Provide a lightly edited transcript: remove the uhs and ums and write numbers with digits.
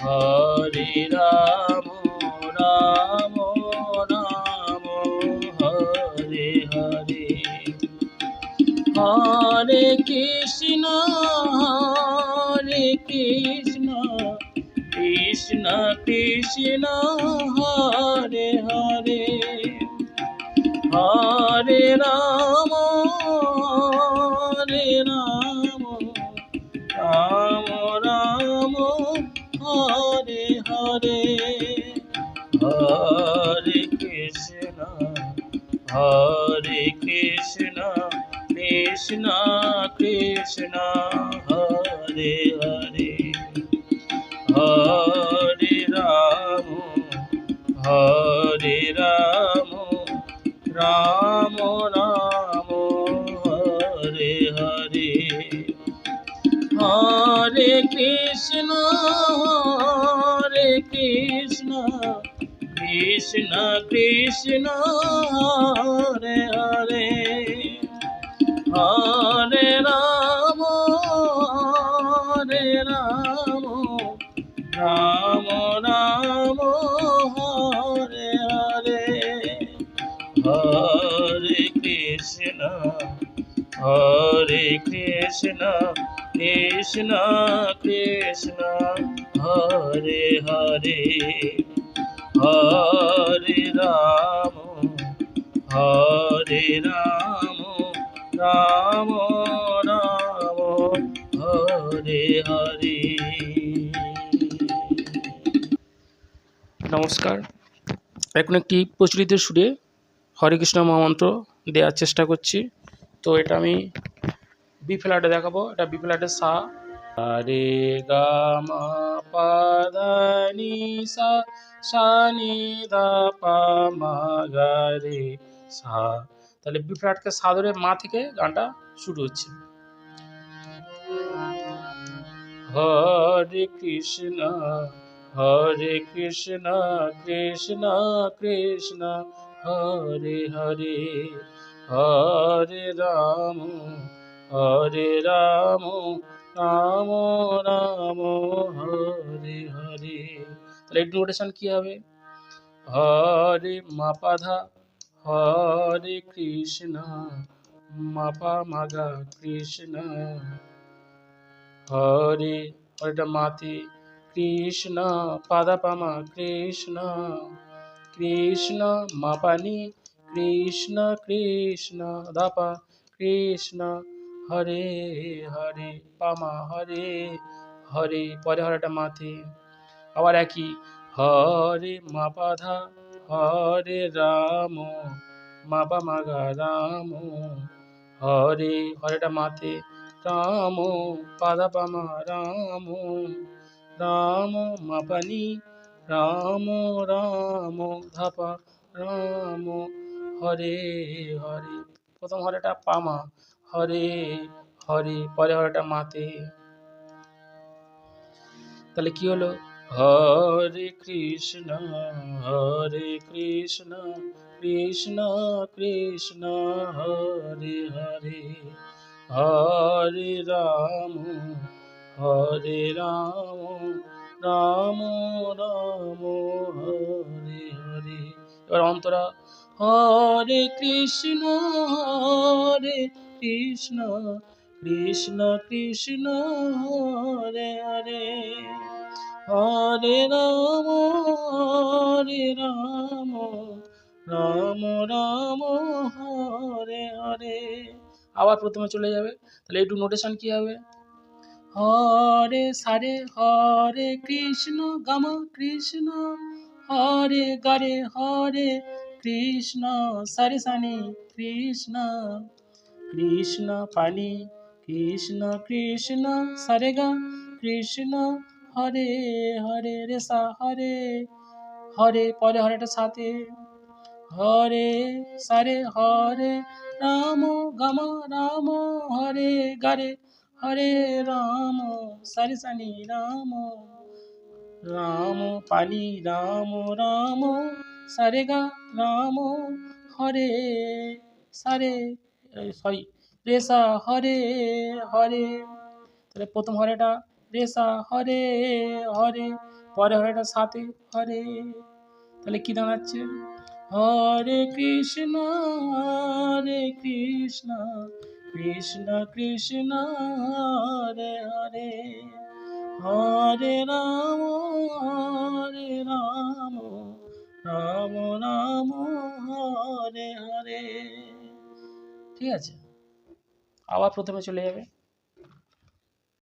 হরে রাম রাম রাম হরে হরে, হরে কৃষ্ণ কৃষ্ণ কৃষ্ণ হরে হরে, হরে রাম রাম রাম হরে হরে, হরে কৃষ্ণ কৃষ্ণ কৃষ্ণ হরে হরে, হরে রাম রাম রাম হরে হরে, হরে কৃষ্ণ কৃষ্ণ কৃষ্ণ হরে হরে, হরে রাম রাম রাম হরে হরে, হরে কৃষ্ণ কৃষ্ণ কৃষ্ণ হরে হরে, হরে রাম রাম রাম হরে হরে। নমস্কার, এখন একটি প্রচলিত সুরে হরে কৃষ্ণ মহামন্ত্র দেওয়ার চেষ্টা করছি। তো এটা আমি বি ফ্ল্যাটে দেখাবো। এটা বি ফ্ল্যাটের সা, রে গা মা পা ধা নি সা, সা নি ধা পা মা গা রে সা। তাহলে বি ফ্ল্যাটকে সা ধরে মা থেকে গানটা শুরু হচ্ছে। হরে কৃষ্ণ কৃষ্ণ কৃষ্ণ হরে হরে, হরে রাম রাম রাম হরে হরে। তাহলে একটু নোটেশন কি হবে? হরে মাপাধা হরে কৃষ্ণ, মাপা মাগা কৃষ্ণ, হরে হরেটা মাতে, কৃষ্ণ পাদা পামা কৃষ্ণ, কৃষ্ণ মাপানি কৃষ্ণ কৃষ্ণ দাপা কৃষ্ণ, হরে হরে পামা হরে হরে, পরে হরেটা মাতে। আবার একই, হরে মাপাধা হরে রাম, মাপা মাগা রাম, হরে হরেটা মাতে, রাম পাদা পামা রাম, রাম মাপানি রাম রাম ধাপা রাম, হরে হরে। প্রথম হরেটা পামা, হরে হরে, পরে হরেটা মাতে। তাহলে কি হলো? হরে কৃষ্ণ কৃষ্ণ কৃষ্ণ হরে হরে, হরে রাম রাম রাম হরে হরে। এবার অন্তরা, হরে কৃষ্ণ কৃষ্ণ কৃষ্ণ হরে হরে, হরে রাম রাম রাম হরে হরে। আবার প্রথমে চলে যাবে। তাহলে একটু নোটেশন কি হবে? হরে সারে হরে কৃষ্ণ গামা কৃষ্ণ, হরে গারে হরে কৃষ্ণ, সারে সানি কৃষ্ণ, কৃষ্ণ পানি কৃষ্ণ কৃষ্ণ সারে গা কৃষ্ণ, হরে হরে রেসা হরে হরে, পরে হরেটা সাথে, হরে সারে হরে রাম গামা রাম, হরে গারে হরে রাম, সারে সানি রাম, রাম পানি রাম রাম, সারে গা রাম, হরে সারে সরি রেসা হরে হরে। তাহলে প্রথম হরেটা রেসা হরে হরে, পরে হরেটা সাথে হরে, তাহলে কি দাঁড়াচ্ছে? হরে কৃষ্ণ কৃষ্ণ কৃষ্ণ হরে হরে, হরে রাম রাম রাম হরে হরে। ঠিক আছে, আবার প্রথমে চলে যাবে।